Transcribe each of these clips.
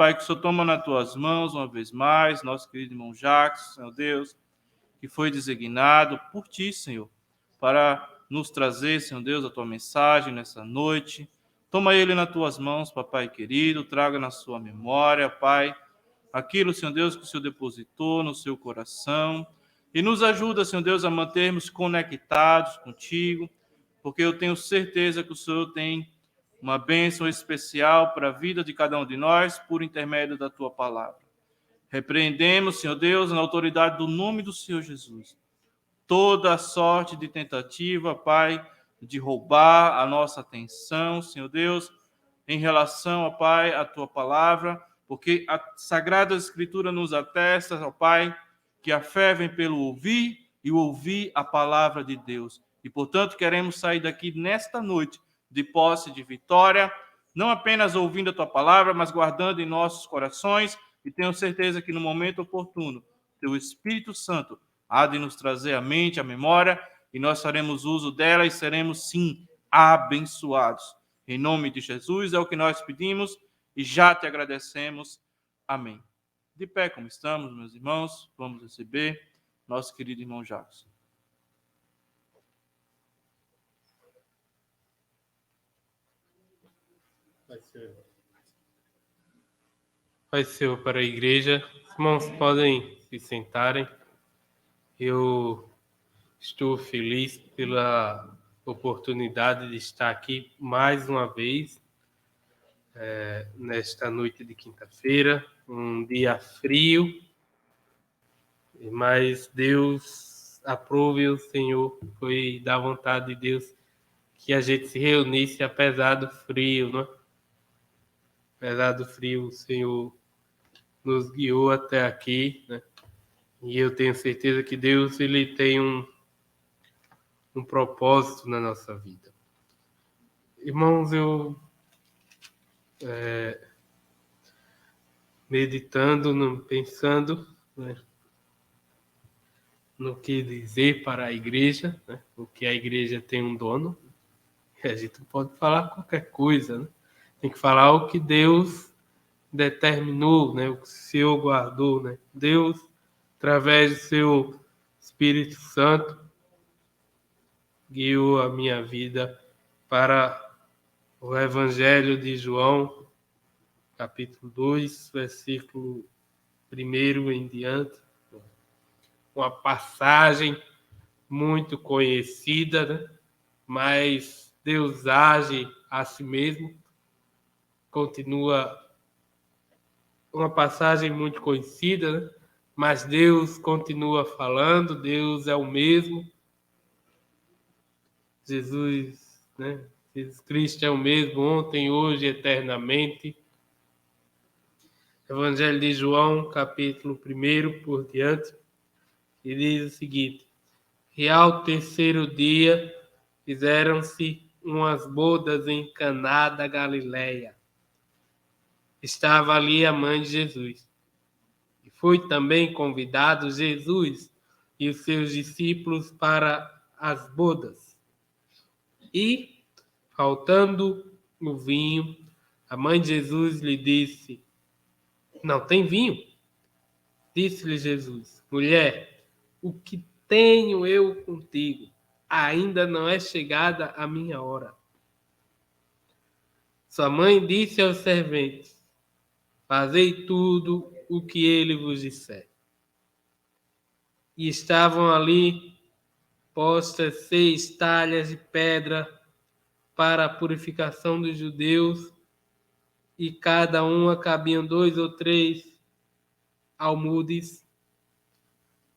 Pai, que o Senhor toma nas tuas mãos uma vez mais, nosso querido irmão Jacques, Senhor Deus, que foi designado por ti, Senhor, para nos trazer, Senhor Deus, a tua mensagem nessa noite. Toma ele nas tuas mãos, papai querido, traga na sua memória, Pai, aquilo, Senhor Deus, que o Senhor depositou no seu coração. E nos ajuda, Senhor Deus, a mantermos conectados contigo, porque eu tenho certeza que o Senhor tem uma bênção especial para a vida de cada um de nós, por intermédio da tua palavra. Repreendemos, Senhor Deus, na autoridade do nome do Senhor Jesus, toda sorte de tentativa, Pai, de roubar a nossa atenção, Senhor Deus, em relação, ó Pai, à tua palavra, porque a Sagrada Escritura nos atesta, ó Pai, que a fé vem pelo ouvir e o ouvir a palavra de Deus. E, portanto, queremos sair daqui nesta noite de posse de vitória, não apenas ouvindo a tua palavra, mas guardando em nossos corações, e tenho certeza que no momento oportuno, teu Espírito Santo há de nos trazer à mente, à memória, e nós faremos uso dela e seremos, sim, abençoados. Em nome de Jesus é o que nós pedimos e já te agradecemos. Amém. De pé como estamos, meus irmãos, vamos receber nosso querido irmão Jacques. Pai Senhor, para a igreja, os irmãos podem se sentarem. Eu estou feliz pela oportunidade de estar aqui mais uma vez, nesta noite de quinta-feira, um dia frio, mas Deus aprove, o Senhor, foi da vontade de Deus que a gente se reunisse apesar do frio, não é? Apesar do frio, o Senhor nos guiou até aqui, né? E eu tenho certeza que Deus ele tem um propósito na nossa vida. Irmãos, eu meditando, pensando, né, no que dizer para a igreja, né, porque a igreja tem um dono, e a gente não pode falar qualquer coisa, né? Tem que falar o que Deus determinou, né, o que o Senhor guardou, né? Deus, através do seu Espírito Santo, guiou a minha vida para o Evangelho de João, capítulo 2, versículo 1 em diante. Uma passagem muito conhecida, né? Mas Deus age a si mesmo. Continua uma passagem muito conhecida, né? Mas Deus continua falando, Deus é o mesmo. Jesus, né? Jesus Cristo é o mesmo ontem, hoje, eternamente. Evangelho de João, capítulo 1 por diante, e diz o seguinte: e ao terceiro dia fizeram-se umas bodas em Caná da Galileia. Estava ali a mãe de Jesus. E foi também convidado Jesus e os seus discípulos para as bodas. E, faltando o vinho, a mãe de Jesus lhe disse: não tem vinho? Disse-lhe Jesus: mulher, o que tenho eu contigo? Ainda não é chegada a minha hora. Sua mãe disse aos serventes: fazei tudo o que ele vos disser. E estavam ali postas 6 talhas de pedra para a purificação dos judeus, e cada uma cabiam 2 ou 3 almudes.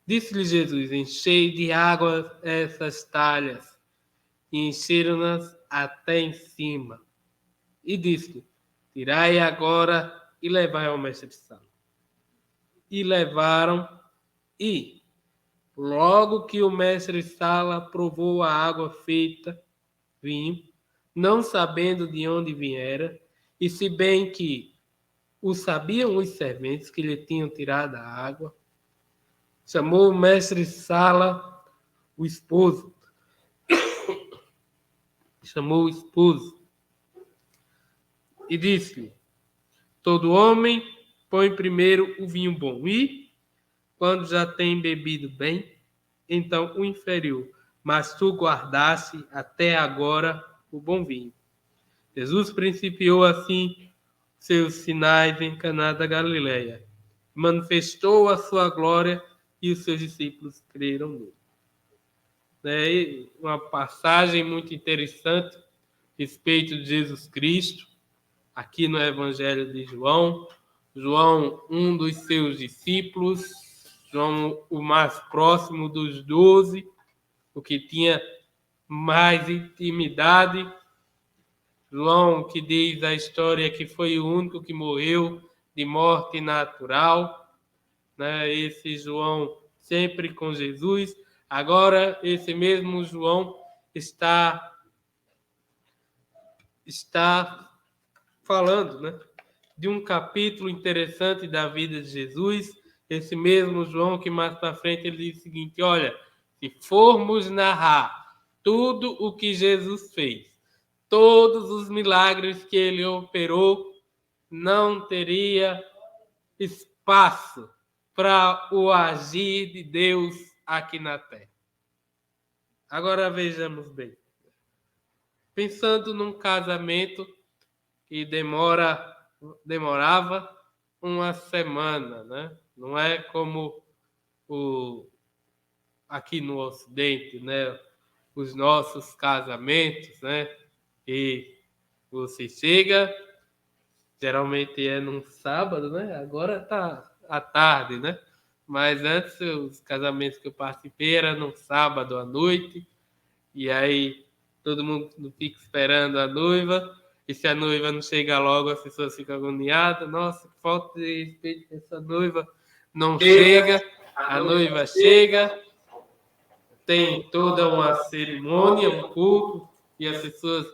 Disse-lhe Jesus: enchei de água essas talhas, e encheram-nas até em cima. E disse-lhe: tirai agora e levai ao mestre-sala. E levaram, e logo que o mestre-sala provou a água feita vinho, não sabendo de onde viera, e se bem que o sabiam os serventes que lhe tinham tirado a água, chamou o mestre-sala o esposo. Chamou o esposo e disse-lhe: Todo homem põe primeiro o vinho bom e, quando já tem bebido bem, então o inferior. Mas tu guardaste até agora o bom vinho. Jesus principiou assim seus sinais em Caná da Galileia. Manifestou a sua glória e os seus discípulos creram nele. Uma passagem muito interessante a respeito de Jesus Cristo, aqui no Evangelho de João. João, um dos seus discípulos, João, o mais próximo dos 12, o que tinha mais intimidade. João, que diz a história que foi o único que morreu de morte natural, né? Esse João sempre com Jesus. Agora, esse mesmo João está falando, né, de um capítulo interessante da vida de Jesus. Esse mesmo João que mais para frente ele diz o seguinte: olha, se formos narrar tudo o que Jesus fez, todos os milagres que ele operou, não teria espaço para o agir de Deus aqui na Terra. Agora vejamos bem. Pensando num casamento que demorava uma semana, né? Não é como aqui no Ocidente, né? Os nossos casamentos, né? E você chega, geralmente é num sábado, né? Agora tá à tarde, né? Mas antes os casamentos que eu participei eram num sábado à noite, e aí todo mundo fica esperando a noiva, e se a noiva não chega logo, as pessoas ficam agoniadas. Nossa, que falta de respeito que essa noiva não chega. A noiva chega, tem toda uma cerimônia, um culto, e as pessoas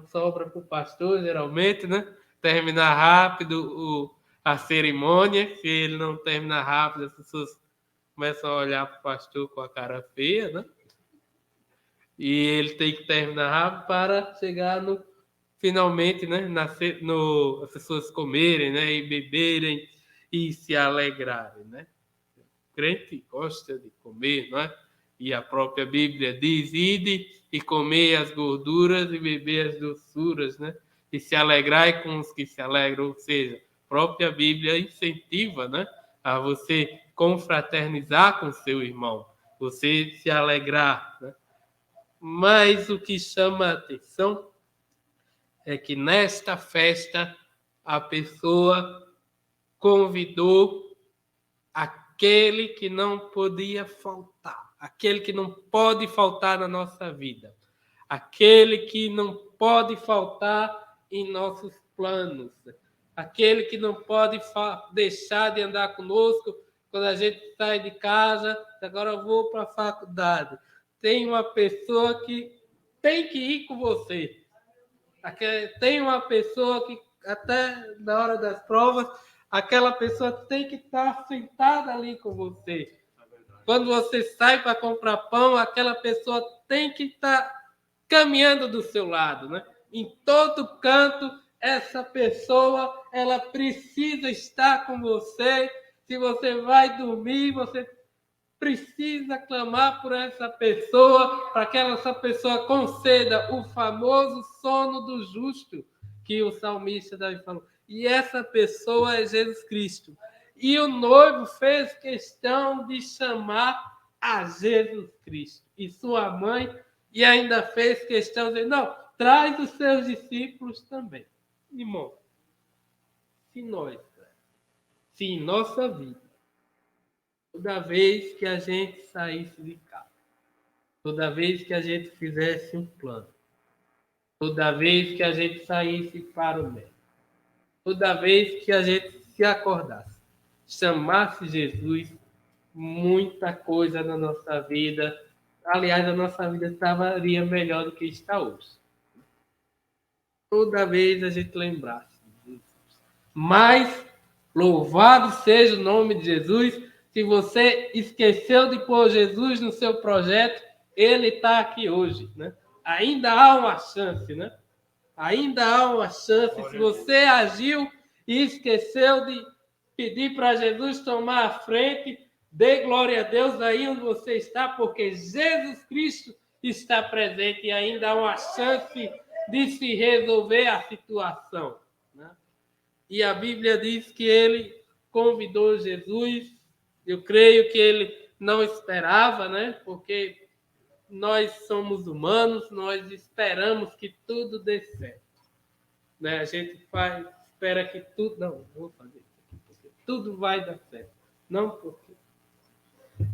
sobra para o pastor, geralmente, né? Terminar rápido a cerimônia. Se ele não terminar rápido, as pessoas começam a olhar para o pastor com a cara feia, né? E ele tem que terminar rápido para chegar finalmente, né? As pessoas comerem, né? E beberem e se alegrarem, né? O crente gosta de comer, não é? E a própria Bíblia diz: ide e comer as gorduras e beber as doçuras, né? E se alegrai com os que se alegram. Ou seja, a própria Bíblia incentiva, né, a você confraternizar com seu irmão, você se alegrar, né? Mas o que chama a atenção é que nesta festa a pessoa convidou aquele que não podia faltar, aquele que não pode faltar na nossa vida, aquele que não pode faltar em nossos planos, aquele que não pode deixar de andar conosco quando a gente sai de casa. Agora eu vou para a faculdade. Tem uma pessoa que tem que ir com você. Tem uma pessoa que até na hora das provas, aquela pessoa tem que estar sentada ali com você. Quando você sai para comprar pão, aquela pessoa tem que estar caminhando do seu lado, né? Em todo canto, essa pessoa, ela precisa estar com você. Se você vai dormir, você precisa clamar por essa pessoa, para que essa pessoa conceda o famoso sono do justo, que o salmista Davi falou. E essa pessoa é Jesus Cristo. E o noivo fez questão de chamar a Jesus Cristo. E sua mãe, e ainda fez questão de dizer: não, traz os seus discípulos também. Irmão, se em nossa vida, toda vez que a gente saísse de casa, toda vez que a gente fizesse um plano, toda vez que a gente saísse para o médico, toda vez que a gente se acordasse, chamasse Jesus, muita coisa na nossa vida, aliás, a nossa vida estaria melhor do que está hoje. Toda vez a gente lembrasse de Jesus. Mas, louvado seja o nome de Jesus. Se você esqueceu de pôr Jesus no seu projeto, ele está aqui hoje, né? Ainda há uma chance, né? Ainda há uma chance. Se você agiu e esqueceu de pedir para Jesus tomar a frente. Dê glória a Deus aí onde você está, porque Jesus Cristo está presente e ainda há uma chance de se resolver a situação, né? E a Bíblia diz que ele convidou Jesus. Eu creio que ele não esperava, né? Porque nós somos humanos, nós esperamos que tudo dê certo, né? A gente espera que tudo... Não vou fazer isso aqui, porque tudo vai dar certo. Não porque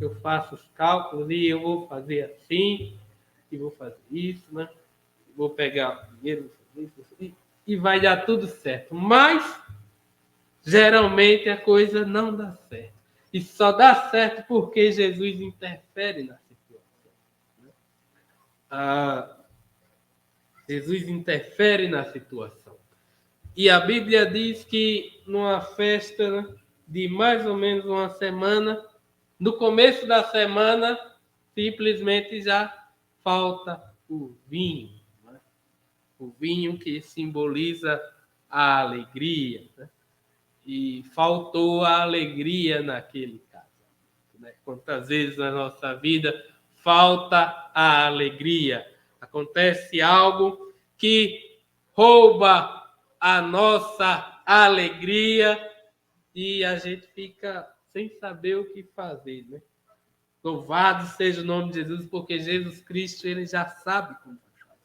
eu faço os cálculos e eu vou fazer assim, e vou fazer isso, né? Vou pegar o dinheiro, vou fazer isso, e vai dar tudo certo. Mas, geralmente, a coisa não dá certo. E só dá certo porque Jesus interfere na situação, né? Jesus interfere na situação. E a Bíblia diz que numa festa, né, de mais ou menos uma semana, no começo da semana, simplesmente já falta o vinho, né? O vinho que simboliza a alegria, né? E faltou a alegria naquele caso, né? Quantas vezes na nossa vida falta a alegria? Acontece algo que rouba a nossa alegria e a gente fica sem saber o que fazer, né? Louvado seja o nome de Jesus, porque Jesus Cristo ele já sabe como fazer.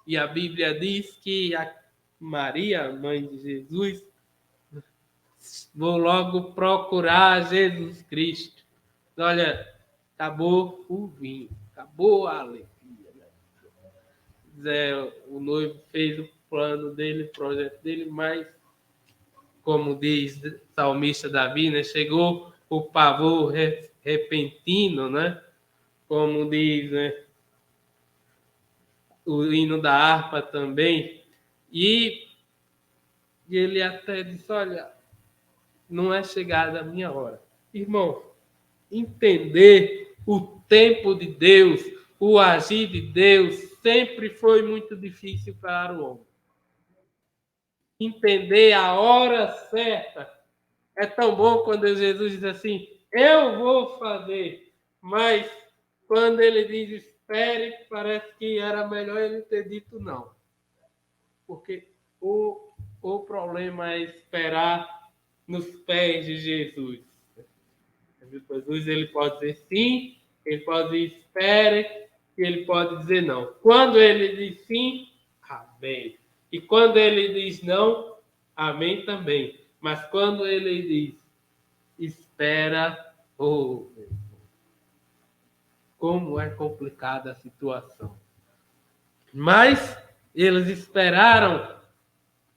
E a Bíblia diz que a Maria, mãe de Jesus, vou logo procurar Jesus Cristo. Olha, acabou o vinho, acabou a alegria, né? O noivo fez o plano dele, o projeto dele, mas, como diz o salmista Davi, né, chegou o pavor repentino, né? Como diz, né, o hino da harpa também. E ele até disse, olha, não é chegada a minha hora. Irmão, entender o tempo de Deus, o agir de Deus, sempre foi muito difícil para o homem. Entender a hora certa. É tão bom quando Jesus diz assim, eu vou fazer, mas quando ele diz espere, parece que era melhor ele ter dito não. Porque o problema é esperar nos pés de Jesus. Jesus ele pode dizer sim, ele pode dizer espere, e ele pode dizer não. Quando ele diz sim, amém. E quando ele diz não, amém também. Mas quando ele diz espera, oh, como é complicada a situação. Mas eles esperaram,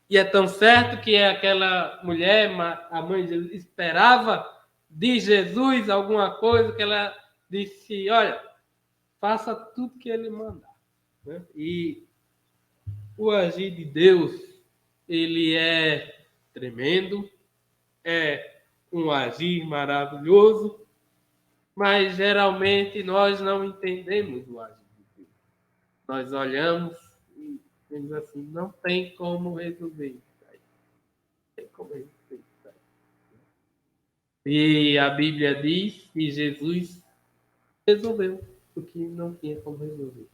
e é tão certo que aquela mulher, a mãe de Jesus, esperava de Jesus alguma coisa, que ela disse, olha, faça tudo que ele mandar, né? E o agir de Deus, ele é tremendo, é um agir maravilhoso, mas geralmente nós não entendemos o agir de Deus. Nós olhamos e dizemos assim, não tem como resolver isso aí. Não tem como resolver isso aí. E a Bíblia diz que Jesus resolveu o que não tinha como resolver.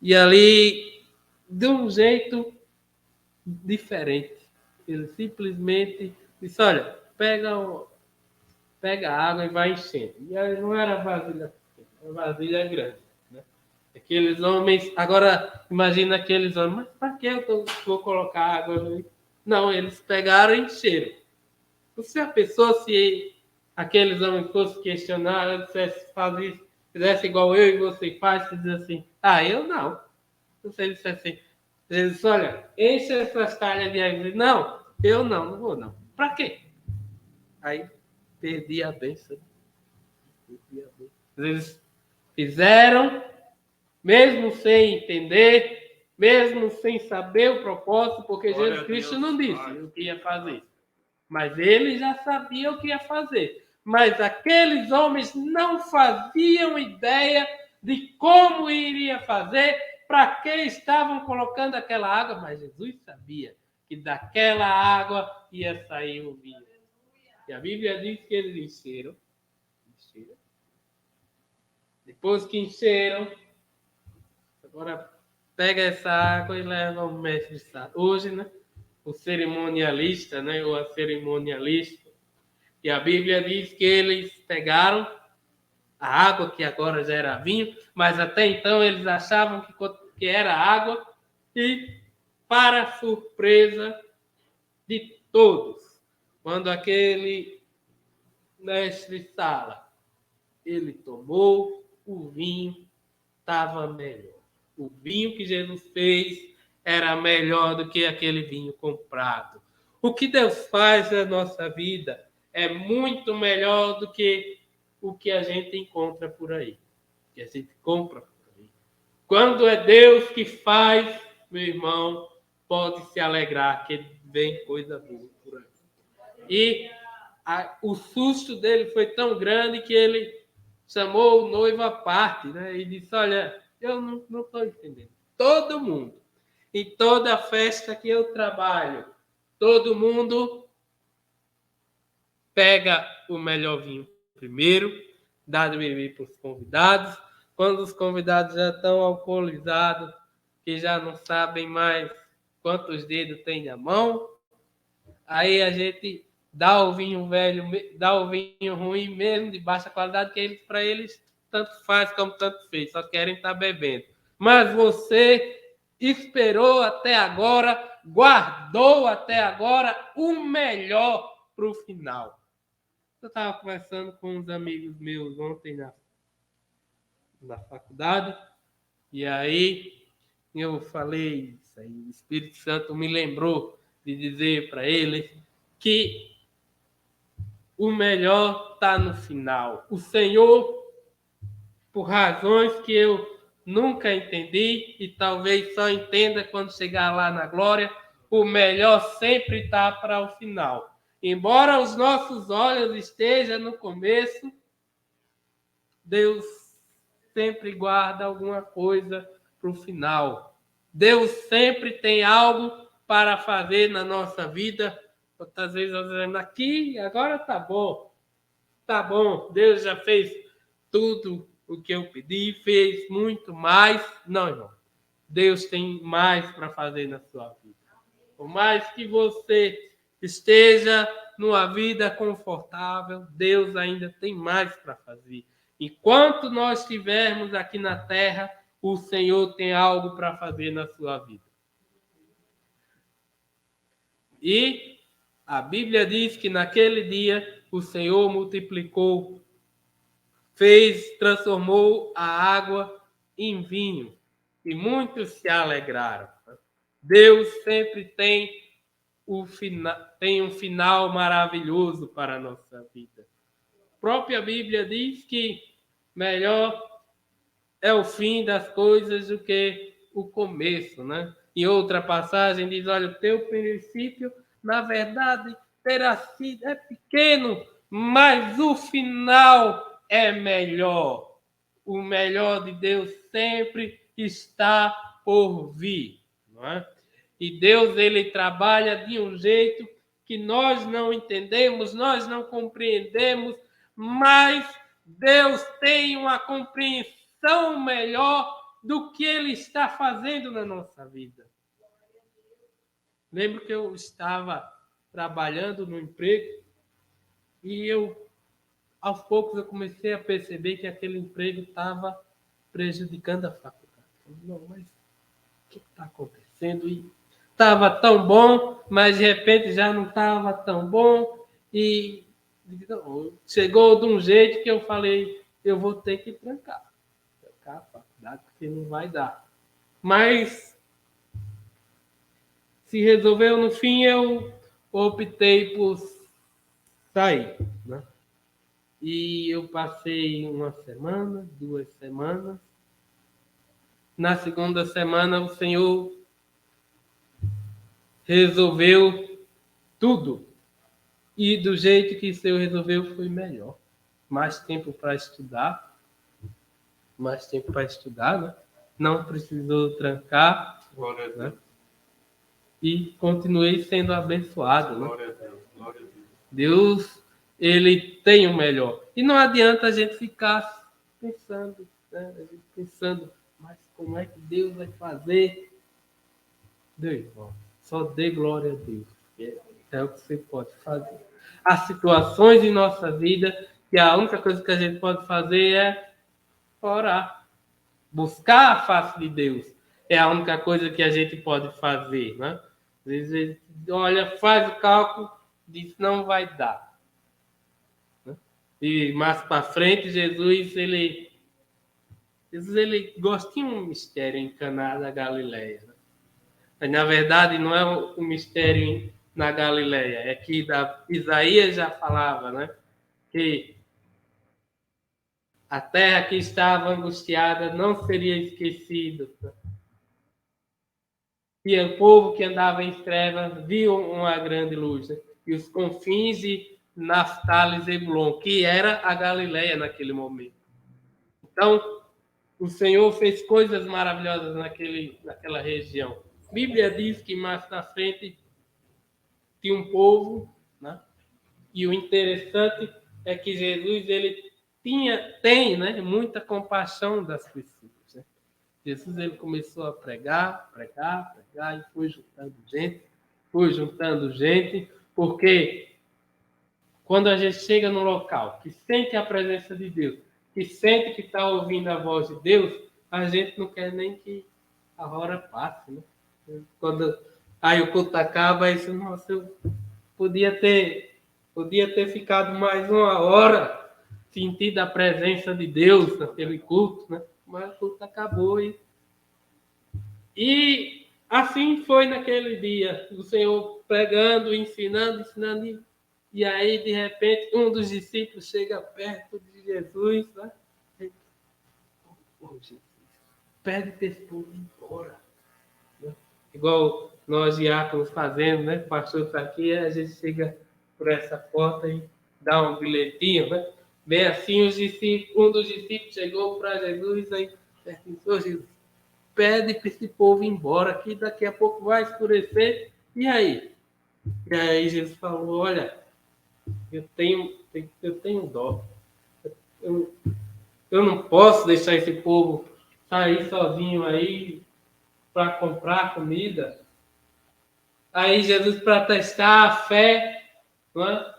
E ali, de um jeito diferente, ele simplesmente disse, olha, pega água e vai enchendo. E aí não era vasilha pequena, era vasilha grande, né? Aqueles homens, agora imagina aqueles homens, mas para que eu vou colocar água? Não, eles pegaram e encheram. Se a pessoa, se aqueles homens fossem questionar, dissesse, fizesse igual eu e você faz, você diz assim, eu não. Se ele dissesse assim, ele disse, olha, enche essas talhas de água. Não, eu não vou não. Para quê? Aí perdi a bênção. Eles fizeram, mesmo sem entender, mesmo sem saber o propósito, porque Jesus Cristo não disse o que ia fazer. Mas ele já sabia o que ia fazer. Mas aqueles homens não faziam ideia de como iria fazer, para que estavam colocando aquela água. Mas Jesus sabia que daquela água ia sair o vinho. E a Bíblia diz que eles encheram. Depois que encheram, agora pega essa água e leva ao mestre Sala. Hoje, né, o cerimonialista, né, ou a cerimonialista, e a Bíblia diz que eles pegaram a água, que agora já era vinho, mas até então eles achavam que era água, e, para surpresa de todos, quando aquele mestre Sala, ele tomou o vinho, estava melhor. O vinho que Jesus fez era melhor do que aquele vinho comprado. O que Deus faz na nossa vida é muito melhor do que o que a gente encontra por aí, que a gente compra por aí. Quando é Deus que faz, meu irmão, pode se alegrar que vem coisa boa por aí. E o susto dele foi tão grande que ele chamou o noivo à parte, né? E disse: olha, eu não estou entendendo. Todo mundo, em toda festa que eu trabalho, todo mundo pega o melhor vinho primeiro, dá de beber para os convidados. Quando os convidados já estão alcoolizados, que já não sabem mais quantos dedos tem na mão, aí a gente dá o vinho velho, dá o vinho ruim mesmo, de baixa qualidade, que para eles tanto faz como tanto fez, só querem estar bebendo. Mas você esperou até agora, guardou até agora o melhor para o final. Eu estava conversando com uns amigos meus ontem na faculdade, e aí eu falei isso aí, o Espírito Santo me lembrou de dizer para eles que o melhor está no final. O Senhor, por razões que eu nunca entendi e talvez só entenda quando chegar lá na glória, o melhor sempre está para o final. Embora os nossos olhos estejam no começo, Deus sempre guarda alguma coisa para o final. Deus sempre tem algo para fazer na nossa vida. Outras vezes nós dizemos aqui, agora tá bom. Tá bom, Deus já fez tudo o que eu pedi, fez muito mais. Não, irmão. Deus tem mais para fazer na sua vida. Por mais que você esteja numa vida confortável, Deus ainda tem mais para fazer. Enquanto nós estivermos aqui na terra, o Senhor tem algo para fazer na sua vida. E a Bíblia diz que naquele dia o Senhor multiplicou, transformou a água em vinho. E muitos se alegraram. Deus sempre tem um final maravilhoso para a nossa vida. A própria Bíblia diz que melhor é o fim das coisas do que o começo, né? Em outra passagem diz, olha, o teu princípio, na verdade, é pequeno, mas o final é melhor. O melhor de Deus sempre está por vir, não é? E Deus, ele trabalha de um jeito que nós não entendemos, nós não compreendemos, mas Deus tem uma compreensão melhor do que ele está fazendo na nossa vida. Lembro que eu estava trabalhando no emprego e aos poucos eu comecei a perceber que aquele emprego estava prejudicando a faculdade. Não, mas o que está acontecendo? E estava tão bom, mas de repente já não estava tão bom. E chegou de um jeito que eu falei, eu vou ter que trancar a faculdade, porque não vai dar. Mas se resolveu, no fim eu optei por sair, né? E eu passei uma semana, 2 semanas. Na segunda semana, o Senhor resolveu tudo. E do jeito que o Senhor resolveu, foi melhor. Mais tempo para estudar. Né? Não precisou trancar. Né? e continuei sendo abençoado. Né? Glória a Deus, glória a Deus. Deus, ele tem o melhor. E não adianta a gente ficar pensando, né? A gente pensando, mas como é que Deus vai fazer? Deus, irmão, só dê glória a Deus. É o que você pode fazer. Há situações em nossa vida que a única coisa que a gente pode fazer é orar. Buscar a face de Deus. É a única coisa que a gente pode fazer, né? Às vezes, olha, faz o cálculo, diz não vai dar. E mais para frente, Jesus ele tinha um mistério em Caná da Galileia. Né? Mas, na verdade, não é um mistério na Galileia. É que Isaías já falava, né? Que a terra que estava angustiada não seria esquecida. E o povo que andava em trevas viu uma grande luz. Né? E os confins de Naftali e Zebulon, que era a Galileia naquele momento. Então, o Senhor fez coisas maravilhosas naquela região. A Bíblia diz que mais na frente tinha um povo, né? E o interessante é que Jesus ele tem, né, muita compaixão das pessoas. Né? Jesus ele começou a pregar e foi juntando gente, porque quando a gente chega num local que sente a presença de Deus, que sente que está ouvindo a voz de Deus, a gente não quer nem que a hora passe, né? Quando aí o culto acaba, aí você, nossa, eu podia ter ficado mais uma hora sentindo a presença de Deus naquele culto, né? Mas o culto acabou e assim foi naquele dia, o Senhor pregando, ensinando, e aí de repente um dos discípulos chega perto de Jesus, né? Jesus, pede para esse povo ir embora. Né? Igual nós diáconos fazemos, né? O pastor está aqui, a gente chega por essa porta e dá um bilhetinho, né? Bem assim, um dos discípulos chegou para Jesus e disse, Jesus, pede para esse povo ir embora, que daqui a pouco vai escurecer. E aí? E aí Jesus falou, olha, eu tenho dó. Eu não posso deixar esse povo sair sozinho aí para comprar comida. Aí Jesus, para testar a fé, não é?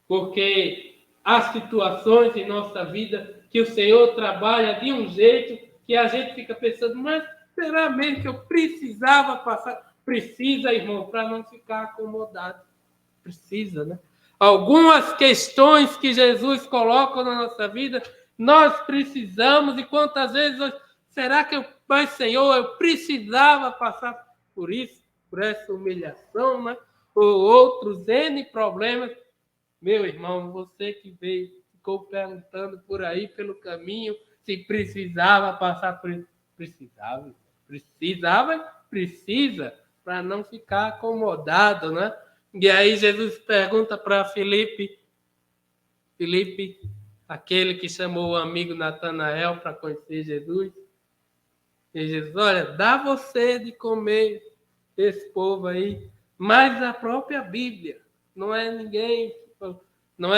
Porque há situações em nossa vida que o Senhor trabalha de um jeito que a gente fica pensando, mas será mesmo que eu precisava passar? Precisa, irmão, para não ficar acomodado. Precisa, né? Algumas questões que Jesus coloca na nossa vida, nós precisamos, e quantas vezes, será que mas Senhor, eu precisava passar por isso, por essa humilhação, né? Ou outros N problemas. Meu irmão, você que veio, ficou perguntando por aí pelo caminho se precisava passar por isso. Precisa, para não ficar acomodado, né? E aí Jesus pergunta para Filipe, aquele que chamou o amigo Natanael para conhecer Jesus, e Jesus, olha, dá você de comer esse povo aí, mas a própria Bíblia, não é ninguém, não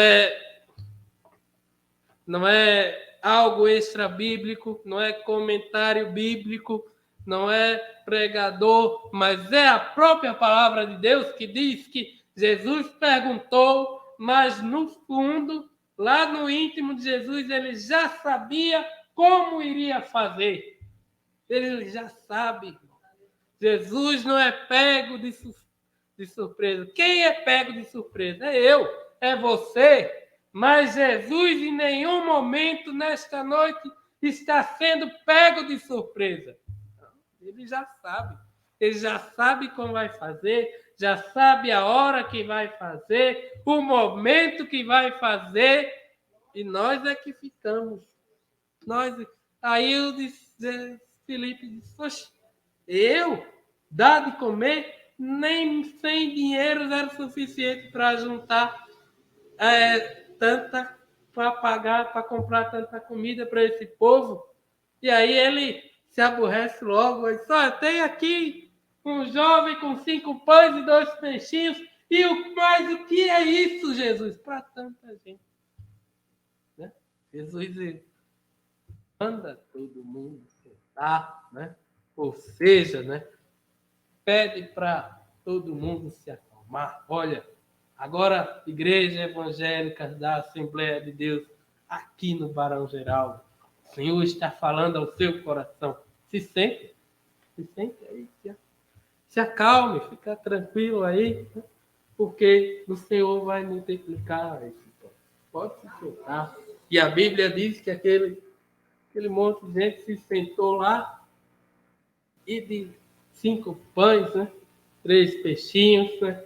é algo extra bíblico, não é comentário bíblico, não é pregador, mas é a própria palavra de Deus que diz que Jesus perguntou, mas no fundo, lá no íntimo de Jesus, ele já sabia como iria fazer. Ele já sabe. Jesus não é pego de surpresa. Quem é pego de surpresa? É eu, é você. Mas Jesus em nenhum momento nesta noite está sendo pego de surpresa. Ele já sabe. Ele já sabe como vai fazer, já sabe a hora que vai fazer, o momento que vai fazer, e nós é que ficamos. Aí Felipe disse, poxa, eu dar de comer, nem sem dinheiro era suficiente para juntar para pagar, para comprar tanta comida para esse povo. E aí ele se aborrece logo, e só tem aqui Um jovem com 5 pães e 2 peixinhos. Mas o que é isso, Jesus? Para tanta gente. Né? Jesus manda todo mundo sentar, né? Ou seja, né? Pede para todo mundo se acalmar. Olha, agora, Igreja Evangélica da Assembleia de Deus, aqui no Barão Geraldo, o Senhor está falando ao seu coração. Se sente aí, se acalme, fica tranquilo aí, né? Porque o Senhor vai multiplicar esse pão. Pode se sentar. E a Bíblia diz que aquele monte de gente se sentou lá e de 5 pães, né? 3 peixinhos, né?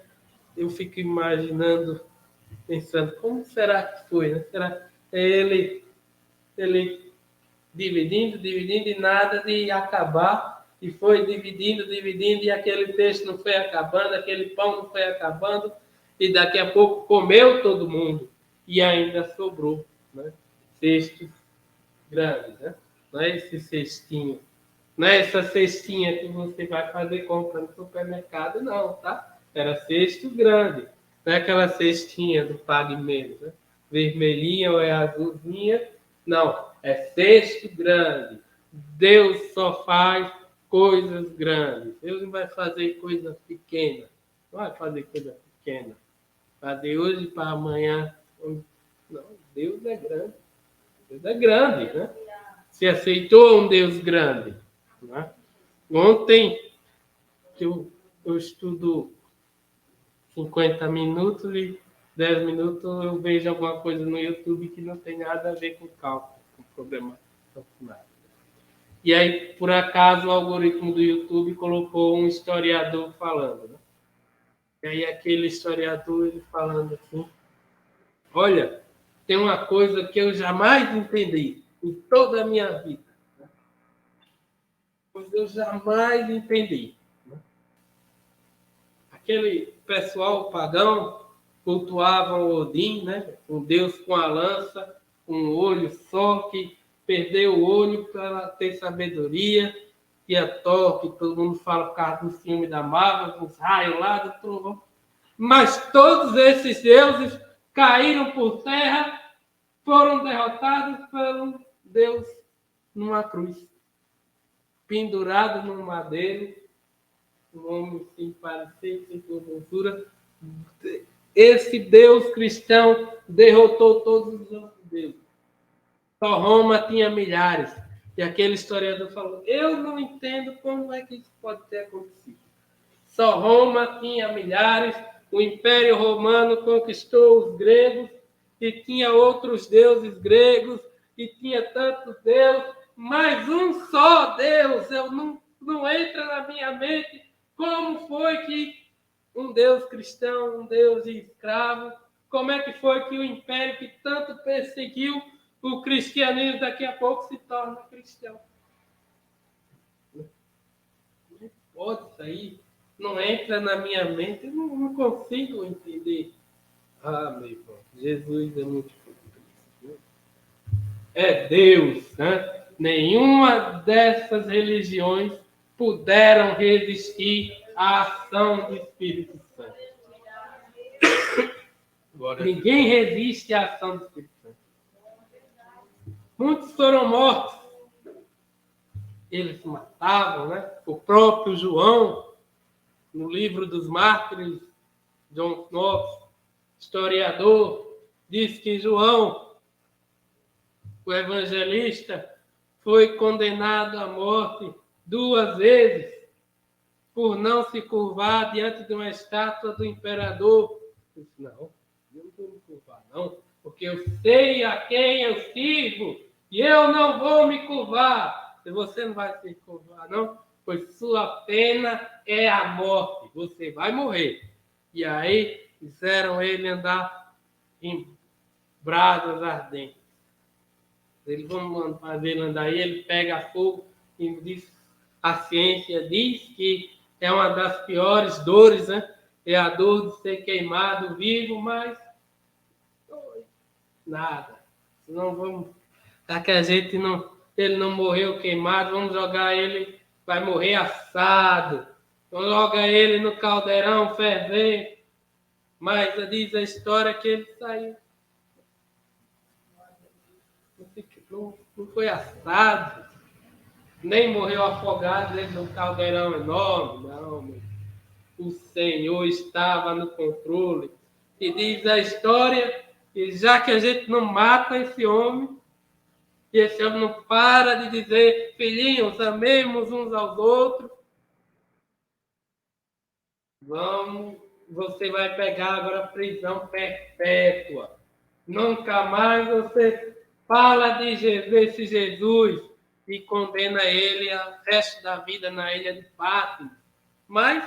Eu fico imaginando, pensando, como será que foi, né? Será ele dividindo e nada de acabar, e foi dividindo, e aquele peixe não foi acabando, aquele pão não foi acabando, e daqui a pouco comeu todo mundo, e ainda sobrou, né? Cestos grandes, né? Não é esse cestinho, não é essa cestinha que você vai fazer compra no supermercado, não, tá? Era cesto grande, não é aquela cestinha do Pague Menos, né? Vermelhinha ou é azulzinha, não, é cesto grande. Deus só faz coisas grandes. Deus não vai fazer coisa pequena. Não vai fazer coisa pequena. Fazer hoje para amanhã. Não, Deus é grande. Deus é grande, né? Se aceitou um Deus grande. Né? Ontem, que eu estudo 50 minutos e 10 minutos eu vejo alguma coisa no YouTube que não tem nada a ver com cálculo, com programação. E aí, por acaso, o algoritmo do YouTube colocou um historiador falando. Né? E aí, aquele historiador, ele falando assim, olha, tem uma coisa que eu jamais entendi em toda a minha vida. Né? Pois eu jamais entendi. Né? Aquele pessoal pagão cultuavam Odin, né? Um deus com a lança, com um olho só, que perdeu o olho para ter sabedoria, e a Thor, que todo mundo fala por causa do filme da Marvel, com os raios lá do trovão. Mas todos esses deuses caíram por terra, foram derrotados pelo Deus numa cruz, pendurado num madeiro, um homem sem parecer, sem formosura. Esse Deus cristão derrotou todos os outros deuses. Só Roma tinha milhares. E aquele historiador falou, eu não entendo como é que isso pode ter acontecido. Só Roma tinha milhares, o Império Romano conquistou os gregos, e tinha outros deuses gregos, e tinha tantos deuses, mas um só Deus, eu não entra na minha mente como foi que um Deus cristão, um Deus escravo, como é que foi que o império que tanto perseguiu o cristianismo daqui a pouco se torna cristão? Não pode sair, não entra na minha mente, eu não consigo entender. Ah, meu irmão, Jesus é muito forte. É Deus, né? Nenhuma dessas religiões puderam resistir à ação do Espírito Santo. Ninguém resiste à ação do Espírito Santo. Muitos foram mortos. Eles se matavam, né? O próprio João, no livro dos Mártires, John Knox, historiador, diz que João, o evangelista, foi condenado à morte 2 vezes por não se curvar diante de uma estátua do imperador. Eu disse, não, eu não vou me curvar, não, porque eu sei a quem eu sirvo e eu não vou me curvar. Se você não vai se curvar, não, pois sua pena é a morte, você vai morrer. E aí fizeram ele andar em brasas ardentes. Eles vão fazer ele andar aí, ele pega fogo e diz, a ciência diz que é uma das piores dores, né? É a dor de ser queimado vivo, mas nada. Não vamos, já que a gente não, ele não morreu queimado, vamos jogar ele, vai morrer assado. joga ele no caldeirão fervente. Mas diz a história que ele saiu. Não foi assado, nem morreu afogado dentro de um caldeirão enorme, não. O Senhor estava no controle. E diz a história que já que a gente não mata esse homem, e esse homem não para de dizer, filhinhos, amemos uns aos outros, você vai pegar agora prisão perpétua. Nunca mais você fala de esse Jesus e condena ele ao resto da vida na ilha de Patmos. Mas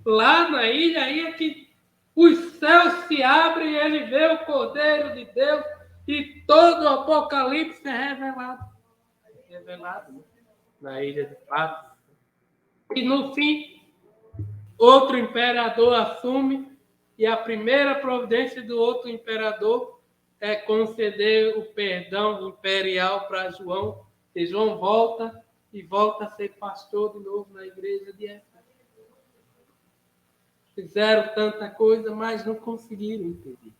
lá na ilha aí é que os céus se abrem e ele vê o Cordeiro de Deus e todo o Apocalipse é revelado. Revelado, né? Na ilha de Patmos. E no fim, outro imperador assume e a primeira providência do outro imperador é conceder o perdão imperial para João, e João volta a ser pastor de novo na igreja de Éfeso. Fizeram tanta coisa, mas não conseguiram entender.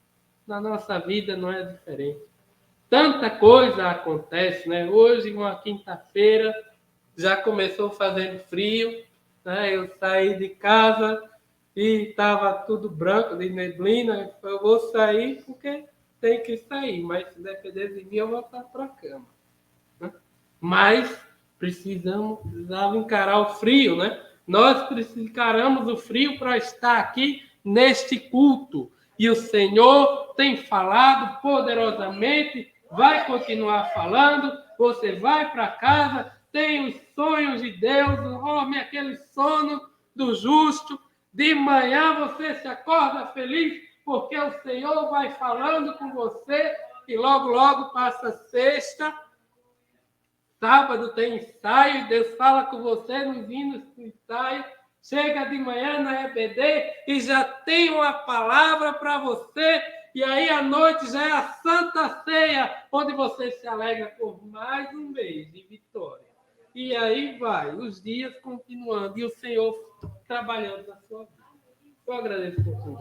Na nossa vida não é diferente. Tanta coisa acontece, né? Hoje, uma quinta-feira, já começou fazendo frio, né? Eu saí de casa e estava tudo branco, de neblina. Eu vou sair porque tem que sair, mas se depender de mim, eu vou estar para a cama. Né? Mas precisava encarar o frio, né? Nós encaramos o frio para estar aqui neste culto. E o Senhor tem falado poderosamente, vai continuar falando, você vai para casa, tem os sonhos de Deus, dorme aquele sono do justo, de manhã você se acorda feliz, porque o Senhor vai falando com você, e logo, logo passa sexta, sábado tem ensaio, Deus fala com você nos hinos do ensaio, chega de manhã na EBD e já tem uma palavra para você, e aí à noite já é a Santa Ceia, onde você se alegra por mais um mês de vitória. E aí vai, os dias continuando, e o Senhor trabalhando na sua vida. Eu agradeço por tudo.